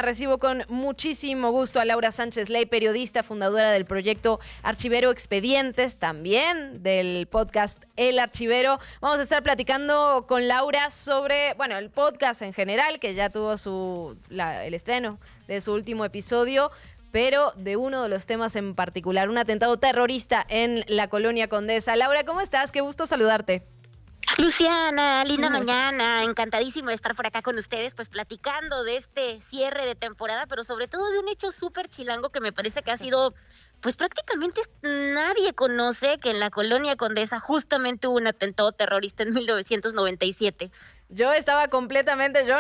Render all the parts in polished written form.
Recibo con muchísimo gusto a Laura Sánchez Ley, periodista, fundadora del proyecto Archivero Expedientes, también del podcast El Archivero. Vamos a estar platicando con Laura sobre, el podcast en general, que ya tuvo el estreno de su último episodio, pero de uno de los temas en particular, un atentado terrorista en la Colonia Condesa. Laura, ¿cómo estás? Qué gusto saludarte. Luciana, linda mañana, encantadísimo de estar por acá con ustedes, pues platicando de este cierre de temporada, pero sobre todo de un hecho súper chilango que me parece que ha sido, pues prácticamente nadie conoce que en la Colonia Condesa justamente hubo un atentado terrorista en 1997. Yo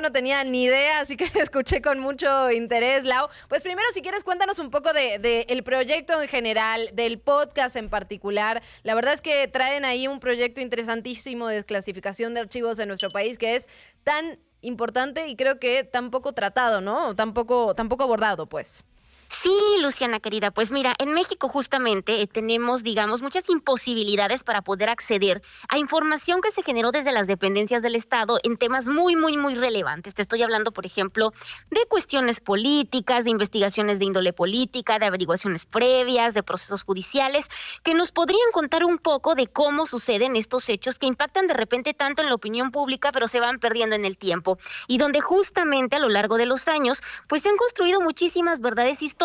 no tenía ni idea, así que escuché con mucho interés, Lau. Pues primero, si quieres, cuéntanos un poco de el proyecto en general, del podcast en particular. La verdad es que traen ahí un proyecto interesantísimo de desclasificación de archivos en nuestro país que es tan importante y creo que tan poco tratado, ¿no? Tan poco abordado, pues. Sí, Luciana querida, pues mira, en México justamente tenemos, muchas imposibilidades para poder acceder a información que se generó desde las dependencias del Estado en temas muy, muy, muy relevantes. Te estoy hablando, por ejemplo, de cuestiones políticas, de investigaciones de índole política, de averiguaciones previas, de procesos judiciales, que nos podrían contar un poco de cómo suceden estos hechos que impactan de repente tanto en la opinión pública, pero se van perdiendo en el tiempo, y donde justamente a lo largo de los años, pues se han construido muchísimas verdades históricas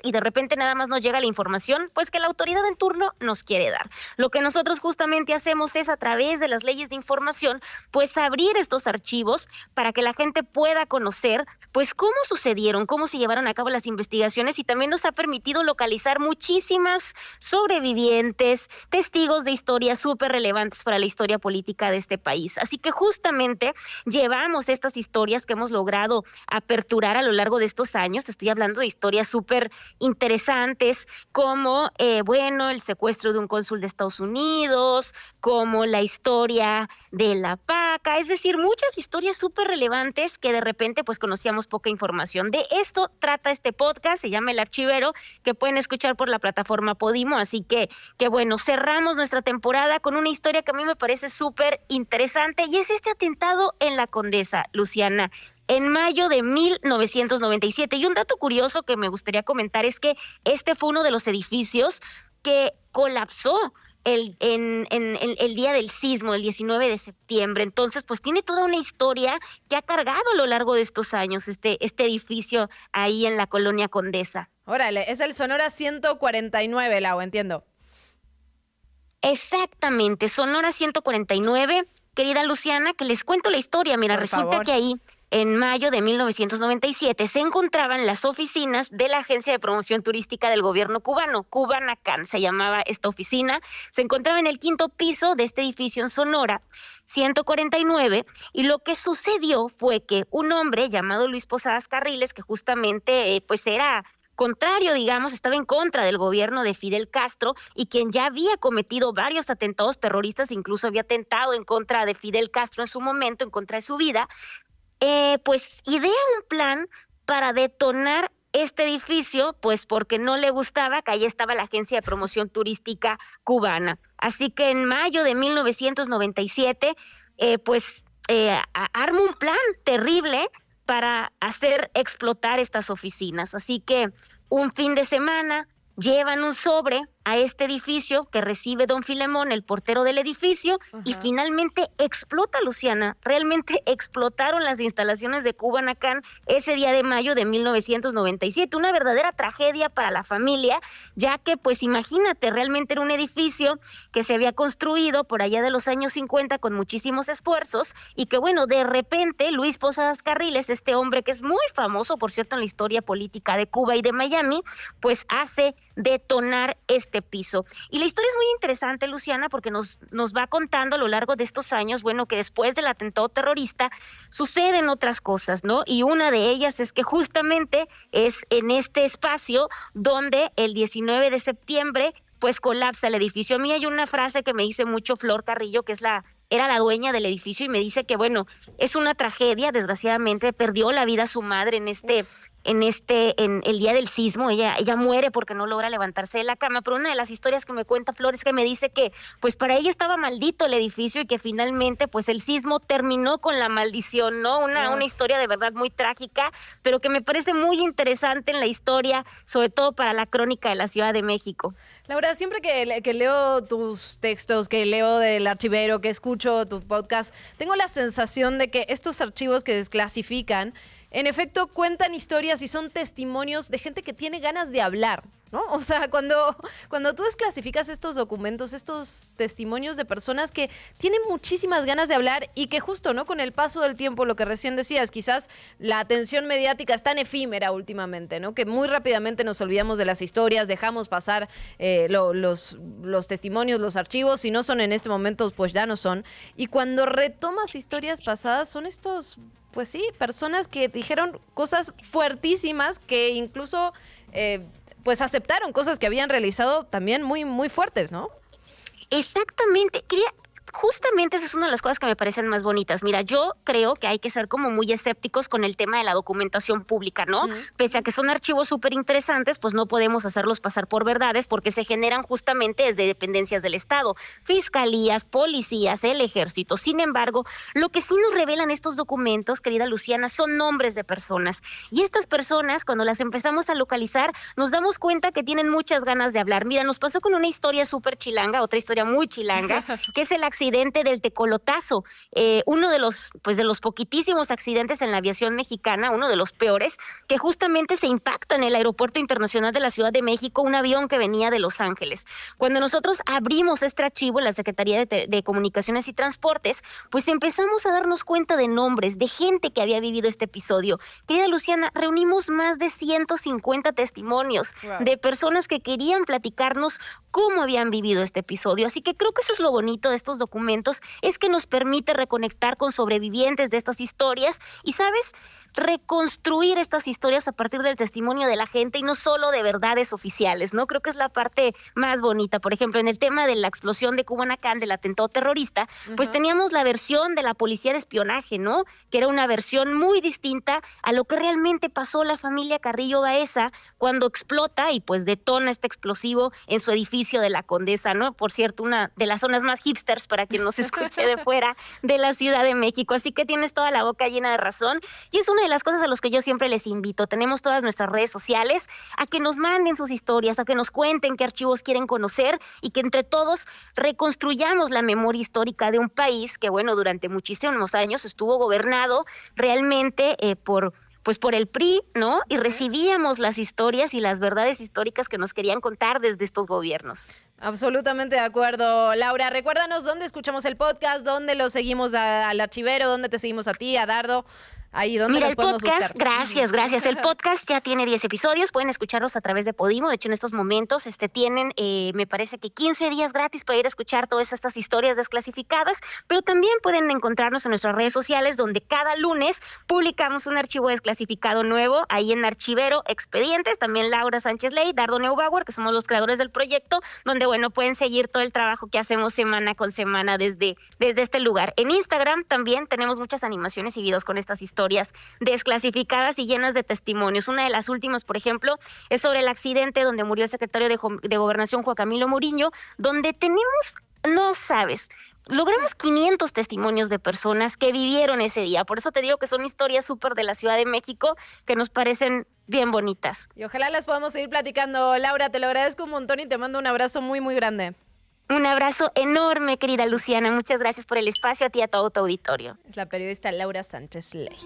y de repente nada más nos llega la información pues que la autoridad en turno nos quiere dar. Lo que nosotros justamente hacemos es a través de las leyes de información pues abrir estos archivos para que la gente pueda conocer pues cómo sucedieron, cómo se llevaron a cabo las investigaciones, y también nos ha permitido localizar muchísimas sobrevivientes, testigos de historias súper relevantes para la historia política de este país. Así que justamente llevamos estas historias que hemos logrado aperturar a lo largo de estos años. Te estoy hablando de historias súper interesantes como, el secuestro de un cónsul de Estados Unidos, como la historia de la Paca, es decir, muchas historias súper relevantes que de repente pues conocíamos poca información. De esto trata este podcast, se llama El Archivero, que pueden escuchar por la plataforma Podimo, así que cerramos nuestra temporada con una historia que a mí me parece súper interesante, y es este atentado en la Condesa, Luciana, en mayo de 1997. Y un dato curioso que me gustaría comentar es que este fue uno de los edificios que colapsó en el día del sismo, el 19 de septiembre. Entonces, pues tiene toda una historia que ha cargado a lo largo de estos años este edificio ahí en la Colonia Condesa. Órale, es el Sonora 149, Lau, entiendo. Exactamente, Sonora 149. Querida Luciana, que les cuento la historia. Mira, resulta que ahí, en mayo de 1997, se encontraban las oficinas de la Agencia de Promoción Turística del gobierno cubano, Cubanacan se llamaba esta oficina. Se encontraba en el 5º piso de este edificio en Sonora 149, y lo que sucedió fue que un hombre llamado Luis Posadas Carriles, que justamente pues era contrario, estaba en contra del gobierno de Fidel Castro, y quien ya había cometido varios atentados terroristas, incluso había atentado en contra de Fidel Castro en su momento, en contra de su vida, pues idea un plan para detonar este edificio, pues porque no le gustaba que ahí estaba la Agencia de Promoción Turística cubana. Así que en mayo de 1997, arma un plan terrible para hacer explotar estas oficinas. Así que un fin de semana llevan un sobre a este edificio que recibe don Filemón, el portero del edificio. Ajá. Y finalmente explota, Luciana. Realmente explotaron las instalaciones de Cubanacan ese día de mayo de 1997. Una verdadera tragedia para la familia, ya que, pues imagínate, realmente era un edificio que se había construido por allá de los años 50 con muchísimos esfuerzos, y que, de repente Luis Posadas Carriles, este hombre que es muy famoso, por cierto, en la historia política de Cuba y de Miami, pues hace detonar este piso. Y la historia es muy interesante, Luciana, porque nos va contando a lo largo de estos años, que después del atentado terrorista suceden otras cosas, ¿no? Y una de ellas es que justamente es en este espacio donde el 19 de septiembre pues colapsa el edificio. A mí hay una frase que me dice mucho Flor Carrillo, que era la dueña del edificio, y me dice que es una tragedia. Desgraciadamente perdió la vida su madre en en el día del sismo. Ella muere porque no logra levantarse de la cama, pero una de las historias que me cuenta Flores que me dice que pues para ella estaba maldito el edificio y que finalmente pues el sismo terminó con la maldición, ¿no? Una historia de verdad muy trágica, pero que me parece muy interesante en la historia, sobre todo para la crónica de la Ciudad de México. Laura, siempre que leo tus textos, que leo del Archivero, que escucho tu podcast, tengo la sensación de que estos archivos que desclasifican, en efecto, cuentan historias y son testimonios de gente que tiene ganas de hablar, ¿no? O sea, cuando tú desclasificas estos documentos, estos testimonios de personas que tienen muchísimas ganas de hablar y que justo, ¿no? Con el paso del tiempo, lo que recién decías, quizás la atención mediática es tan efímera últimamente, ¿no? Que muy rápidamente nos olvidamos de las historias, dejamos pasar los testimonios, los archivos, si no son en este momento, pues ya no son. Y cuando retomas historias pasadas, son estos... Pues sí, personas que dijeron cosas fuertísimas que incluso pues aceptaron cosas que habían realizado también muy, muy fuertes, ¿no? Exactamente. Justamente esa es una de las cosas que me parecen más bonitas. Mira, yo creo que hay que ser como muy escépticos con el tema de la documentación pública, ¿no? Pese a que son archivos súper interesantes, pues no podemos hacerlos pasar por verdades porque se generan justamente desde dependencias del Estado, fiscalías, policías, el ejército. Sin embargo, lo que sí nos revelan estos documentos, querida Luciana, son nombres de personas. Y estas personas, cuando las empezamos a localizar, nos damos cuenta que tienen muchas ganas de hablar. Mira, nos pasó con una historia súper chilanga, otra historia muy chilanga, que es el accidente del tecolotazo, uno de los poquitísimos accidentes en la aviación mexicana, uno de los peores, que justamente se impacta en el Aeropuerto Internacional de la Ciudad de México, un avión que venía de Los Ángeles. Cuando nosotros abrimos este archivo en la Secretaría de Comunicaciones y Transportes, pues empezamos a darnos cuenta de nombres, de gente que había vivido este episodio. Querida Luciana, reunimos más de 150 testimonios de personas que querían platicarnos cómo habían vivido este episodio. Así que creo que eso es lo bonito de estos documentos, es que nos permite reconectar con sobrevivientes de estas historias y, ¿sabes?, reconstruir estas historias a partir del testimonio de la gente y no solo de verdades oficiales, ¿no? Creo que es la parte más bonita. Por ejemplo, en el tema de la explosión de Cubanacán, del atentado terrorista, pues teníamos la versión de la policía de espionaje, ¿no? Que era una versión muy distinta a lo que realmente pasó la familia Carrillo Baeza cuando explota y pues detona este explosivo en su edificio de la Condesa, ¿no? Por cierto, una de las zonas más hipsters para quien nos escuche de fuera de la Ciudad de México. Así que tienes toda la boca llena de razón y es una de las cosas a las que yo siempre les invito. Tenemos todas nuestras redes sociales a que nos manden sus historias, a que nos cuenten qué archivos quieren conocer y que entre todos reconstruyamos la memoria histórica de un país que, bueno, durante muchísimos años estuvo gobernado realmente por el PRI, ¿no? Y recibíamos las historias y las verdades históricas que nos querían contar desde estos gobiernos. Absolutamente de acuerdo. Laura, recuérdanos dónde escuchamos el podcast, dónde lo seguimos al Archivero, dónde te seguimos a ti, a Dardo. Ahí, ¿dónde Mira, los podemos podcast, buscar? gracias. El podcast ya tiene 10 episodios, pueden escucharlos a través de Podimo. De hecho, en estos momentos tienen, me parece que 15 días gratis para ir a escuchar todas estas historias desclasificadas, pero también pueden encontrarnos en nuestras redes sociales, donde cada lunes publicamos un archivo desclasificado nuevo, ahí en Archivero Expedientes, también Laura Sánchez Ley, Dardo Neubauer, que somos los creadores del proyecto, donde, bueno, pueden seguir todo el trabajo que hacemos semana con semana desde este lugar. En Instagram también tenemos muchas animaciones y videos con estas historias desclasificadas y llenas de testimonios. Una de las últimas, por ejemplo, es sobre el accidente donde murió el secretario de Gobernación, Juan Camilo Muriño, donde tenemos, no sabes, logramos 500 testimonios de personas que vivieron ese día. Por eso te digo que son historias súper de la Ciudad de México que nos parecen bien bonitas. Y ojalá las podamos seguir platicando. Laura, te lo agradezco un montón y te mando un abrazo muy, muy grande. Un abrazo enorme, querida Luciana. Muchas gracias por el espacio, a ti y a todo tu auditorio. Es la periodista Laura Sánchez Ley.